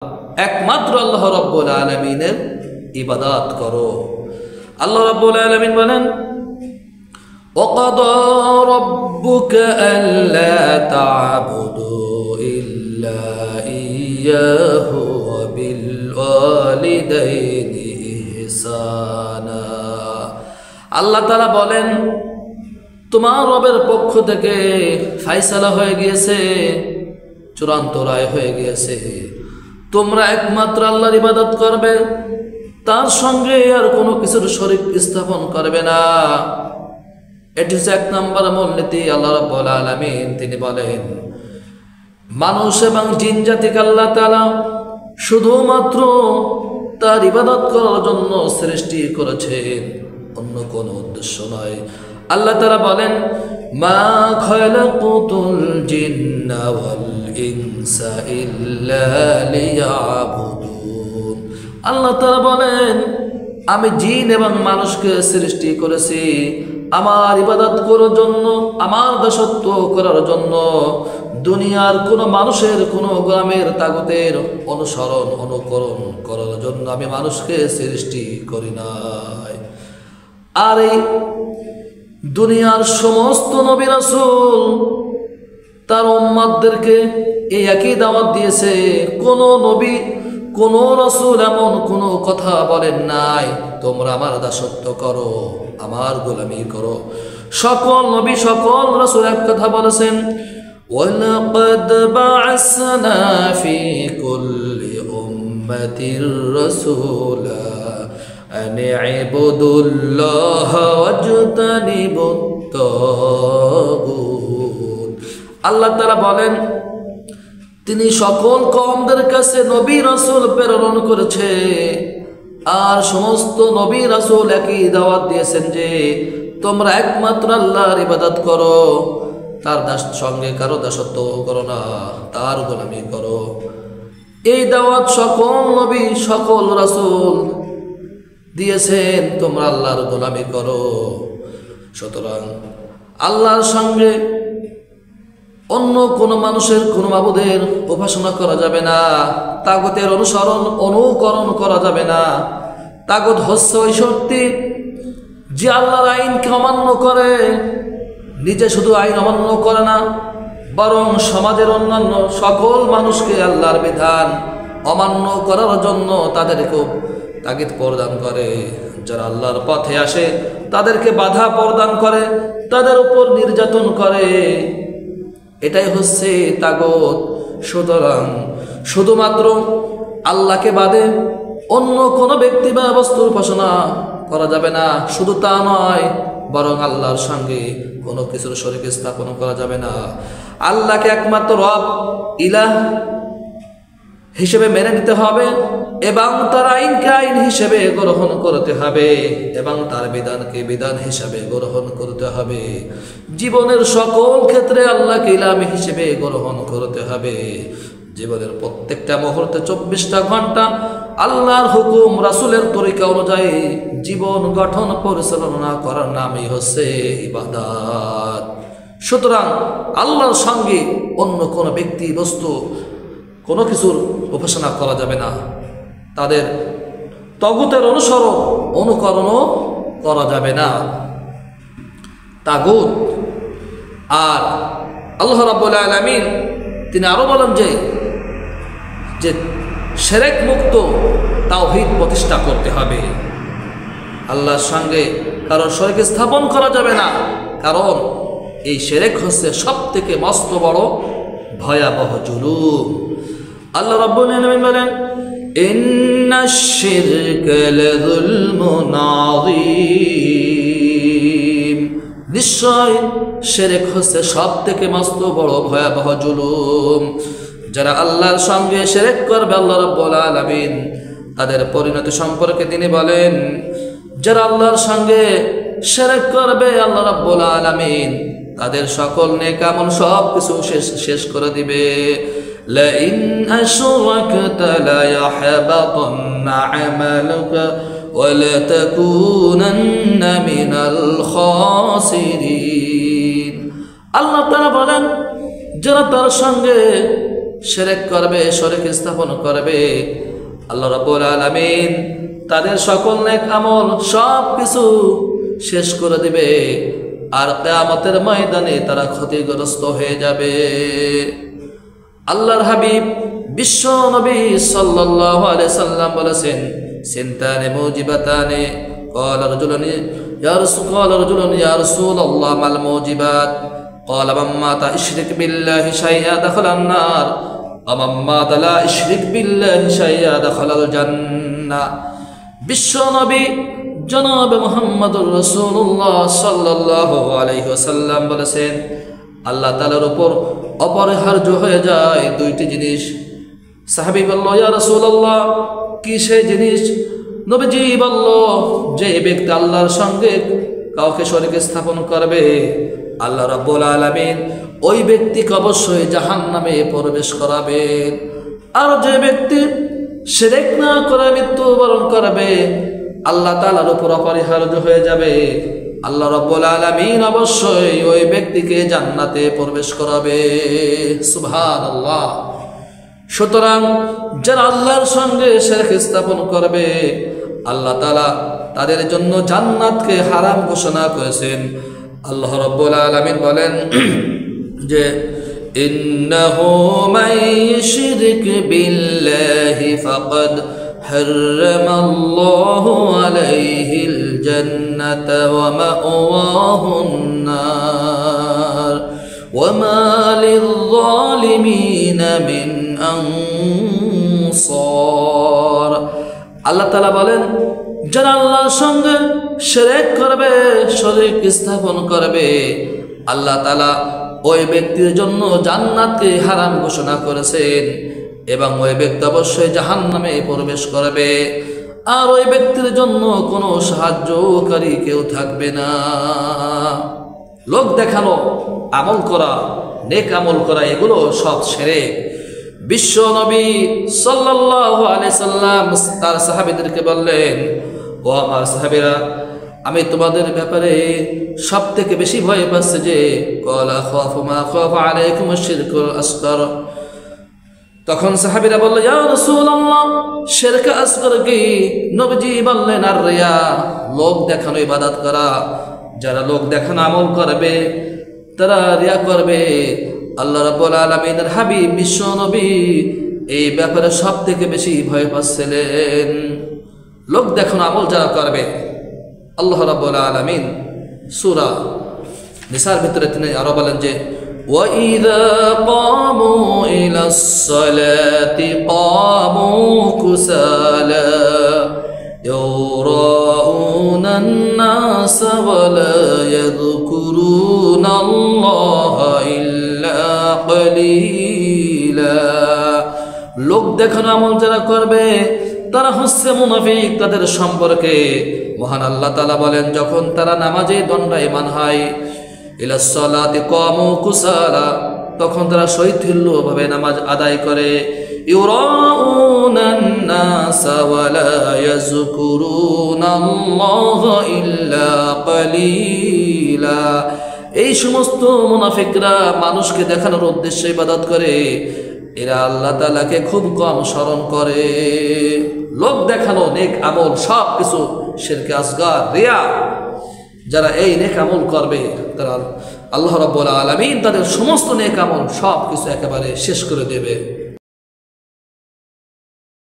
একমাত্র আল্লাহ রাব্বুল আলামিনের ইবাদত করো। আল্লাহ রাব্বুল আলামিন বলেন, وَقَضَى رَبُّكَ أَلَّا تَعْبُدُوا إِلَّا إِيَّاهُ وَبِالْوَالِدَيْنِ إِحْسَانًا। আল্লাহ তাআলা বলেন, তোমার রবের পক্ষ থেকে ফয়সালা হয়ে গিয়েছে, চূড়ান্ত রায় হয়ে গিয়েছে, তোমরা একমাত্র আল্লাহর ইবাদত করবে, তার সঙ্গে আর কোনো কিছুর শরীক স্থাপন করবে না। এটি হচ্ছে 1 নম্বর মূলনীতি। আল্লাহ রাব্বুল আলামিন তিনি বলেন, মানুষ এবং জিন জাতিকে আল্লাহ তাআলা শুধুমাত্র তার ইবাদত করার জন্য সৃষ্টি করেছেন, অন্য কোনো উদ্দেশ্য নয়। আল্লাহ তাআলা বলেন, মা খালাকুতুল জিন্না ওয়াল ইনসা ইল্লা লিয়াবুদুন। আল্লাহ তাআলা বলেন, আমি জিন এবং মানুষকে সৃষ্টি করেছি আমার ইবাদত করার জন্য, আমার দাসত্ব করার জন্য। দুনিয়ার কোনো মানুষের কোনো গোলামের তাগুতের অনুসরণ অনুকরণ করার জন্য আমি মানুষকে সৃষ্টি করি নাই। আর এই দুনিয়ার সমস্ত নবী রাসূল তার উম্মতদেরকে এই একই দাওয়াত দিয়েছে। কোন নবী কোন রাসূল এমন কোনো কথা বলেন নাই তোমরা আমার দাসত্ব করো, আমার গোলামি করো। সকল নবী সকল রাসূল এক কথা বলেছেন, ওয়ালাকাদ বা'আসনা ফি কুল্লি উম্মাতির রাসূলা আন ইবুদুল্লাহা ওয়াজতানিবুত তাগুত। আল্লাহ তাআলা বলেন, তিনি সকল কওমদের কাছে নবী রাসূল প্রেরণ করেছে, আর সমস্ত নবী রাসূল একই দাওয়াত দিয়েছেন যে তোমরা একমাত্র আল্লাহর ইবাদত করো, তার সঙ্গে কারো দাসত্ব করো না, তার গোলামি করো। এই দাওয়াত সকল নবী সকল রাসূল দিয়েছেন, তোমরা আল্লাহর গোলামি করো। সুতরাং আল্লাহর সঙ্গে অন্য কোনো মানুষের কোনো মাবুদের উপাসনা করা যাবে না, তাগুতের অনুসরণ অনুকরণ করা যাবে না। তাগুত হচ্ছে ওই শক্তি যে আল্লাহর আইনকে অমান্য করে, নিজে শুধু আইন অমান্য করে না, বরং সমাজের অন্যান্য সকল মানুষকে আল্লাহর বিধান অমান্য করার জন্য তাদেরকেও তাগিদ প্রদান করে। যারা আল্লাহর পথে আসে তাদেরকে বাধা প্রদান করে, তাদের উপর নির্যাতন করে, এটাই হচ্ছে তাগুত। সুতরাং শুধুমাত্র আল্লাহকে বাদে অন্য কোনো ব্যক্তি বা বস্তুর উপাসনা করা যাবে না। শুধু তা নয়, বরং আল্লাহর সঙ্গে কোনো কিছুর শরীক স্থাপন করা যাবে না। আল্লাহকে একমাত্র রব ইলাহ হিসেবে মেনে নিতে হবে এবং তার আইনকে আইন হিসেবে গ্রহণ করতে হবে এবং তার বিধানকে বিধান হিসেবে গ্রহণ করতে হবে। জীবনের সকল ক্ষেত্রে আল্লাহকে ইলাহ হিসেবে গ্রহণ করতে হবে। জীবনের প্রত্যেকটা মুহূর্তে 24টা ঘন্টা আল্লাহর হুকুম রাসূলের তরিকা অনুযায়ী জীবন গঠন পরিচালনা করার নামই হচ্ছে ইবাদত। সুতরাং আল্লাহর সঙ্গে অন্য কোনো ব্যক্তি বস্তু কোনো কিছুর উপাসনা করা যাবে না, তাদের তাগুতের অনুসরণ অনুকরণও করা যাবে না। তাগুত আর আল্লাহ রাব্বুল আলামিন তিনি আরো বলেন যে শিরক মুক্ত তাওহীদ প্রতিষ্ঠা করতে হবে। আল্লাহর সঙ্গে কারো শরীক স্থাপন করা যাবে না, কারণ এই শিরক হচ্ছে সবথেকে মস্ত বড় ভয়াবহ জুলুম। আল্লাহ রাব্বুল আলামিন বলেন, ইন্নাশ শিরকা লাযুলমুন আযীম। নিশ্চয় শিরক হচ্ছে সবথেকে মস্ত বড় ভয়াবহ জুলুম। যারা আল্লাহর সঙ্গে শিরক করবে আল্লাহ রাব্বুল আলামিন তাদের পরিণতি সম্পর্কে তিনি বলেন, যারা আল্লাহর সঙ্গে শিরক করবে আল্লাহ রাব্বুল আলামিন তাদের সকল নেক আমল সব কিছু শেষ করে দিবে। لئن أشركت ليحبطن عملك ولتكونن من الخاسرين। আল্লাহ তাআলা বলেন, যারা তার সঙ্গে শিরক করবে, শরীক স্থাপন করবে, আল্লাহ রাব্বুল আলামিন তাদের সকল নেক আমল সব কিছু শেষ করে দিবে আর কিয়ামতের ময়দানে তারা ক্ষতিগ্রস্ত হয়ে যাবে। আল্লাহর হাবিব বিশ্ব নবী সাল্লাল্লাহু আলাইহি সাল্লাম বলেছেন, সিনতানে মুজিবাতানে قال رجل يا رسول الله ما الموجبات قال من مات يشرك بالله شيئا دخل النار ومن مات لا يشرك بالله شيئا دخل الجنة। বিশ্ব নবী জনাব মুহাম্মদুর রাসূলুল্লাহ সাল্লাল্লাহু আলাইহি ওয়াসাল্লাম বলেছেন, আল্লাহ তাআলার উপর অপরিহার্য হয়ে যায় দুইটি জিনিস। সাহাবী বলল, ইয়া রাসূলুল্লাহ কি সেই জিনিস? নবীজি বলল, যে ব্যক্তি আল্লাহর সঙ্গে কাউকে শরীক স্থাপন করবে, আল্লাহ রাব্বুল আলামিন ওই ব্যক্তিকে অবশ্যই জাহান্নামে প্রবেশ করাবেন। আর যে ব্যক্তি শিরক না করে মৃত্যুবরণ করবে, আল্লাহ তাআলার উপর অপরিহার্য হয়ে যাবে, আল্লাহ রাব্বুল আলামিন অবশ্যই ওই ব্যক্তিকে জান্নাতে প্রবেশ করাবে। সুবহানাল্লাহ। সুতরাং যারা আল্লাহর সঙ্গে শিরক স্থাপন করবে, আল্লাহ তাআলা তাদের জন্য জান্নাতকে হারাম ঘোষণা করেছেন। আল্লাহ রাব্বুল আলামিন বলেন যে ইন্নাহু মান ইউশরিক বিল্লাহি ফাকাদ হারামাল্লাহু আলাইহিল জান্নাতা ওয়া মাওয়াহুন নার ওয়া মা লিয-যালিমিনা মিন আনসার। আল্লাহ তাআলা বলেন, যারা আল্লাহর সঙ্গে শিরক করবে, শরীক স্থাপন করবে, আল্লাহ তাআলা ওই ব্যক্তির জন্য জান্নাতকে হারাম ঘোষণা করেছেন এবং ওই ব্যক্তি অবশ্যই জাহান্নামে প্রবেশ করবে আর ওই ব্যক্তির জন্য কোনো সাহায্যকারী কেউ থাকবে না। লোক দেখানো, আমল করা, নেক আমল করা, এগুলো সব শিরক। বিশ্ব নবী সাল্লাল্লাহু আলাইহি সাল্লাম তার সাহাবীদেরকে বললেন, ও আমার সাহাবীরা, আমি তোমাদের ব্যাপারে সবথেকে বেশি ভয় পাচ্ছি যে ক্বালা খাফু মা খাফা আলাইকুম আশ-শিরকুল আসগর। তখন সাহাবীরা বলল, ইয়া রাসূলুল্লাহ, শিরক আসগর কি? নবীজি বললেন, আর রিয়া, লোক দেখানো ইবাদত করা। যারা লোক দেখানো আমল করবে তারা রিয়া করবে। আল্লাহ রাব্বুল আলামিনের হাবিব বিশ্ব নবী এই ব্যাপারে সবথেকে বেশি ভয় পাচ্ছিলেন। লোক দেখানো আমল যারা করবে, আল্লাহ রাব্বুল আলামিন সূরা নিসার ভিতরে তিনি আরো বলেন যে وَإِذَا قَامُوا إِلَى الصَّلَاةِ قَامُوا كُسَالَى يُرَاءُونَ النَّاسَ وَلَا يَذْكُرُونَ اللَّهَ إِلَّا قَلِيلًا। লোক দেখানো আমল যারা করবে তারা হচ্ছে মুনাফিক। তাদের সম্পর্কে মহান আল্লাহ তাআলা বলেন, যখন তারা নামাজে দণ্ডায়মান হয়, ইলাস সালাতি কামু কুসালা, তখন তারা শৈথিল্যভাবে নামাজ আদায় করে, ইউরাউনান নাসা ওয়ালা ইয়াযকুরুনাল্লাহা ইল্লা কালিলা। এই সমস্ত মুনাফিকরা মানুষকে দেখানোর উদ্দেশ্যে ইবাদত করে, এরা আল্লাহ তাআলাকে খুব কম স্মরণ করে। লোক দেখানো নেক আমল সব কিছু শিরকে আসগার, রিয়া। যারা এই নেক আমল করবে তারা আল্লাহ রাব্বুল আলামিন তাদের সমস্ত নেক আমল সব কিছু একেবারে শেষ করে দেবে।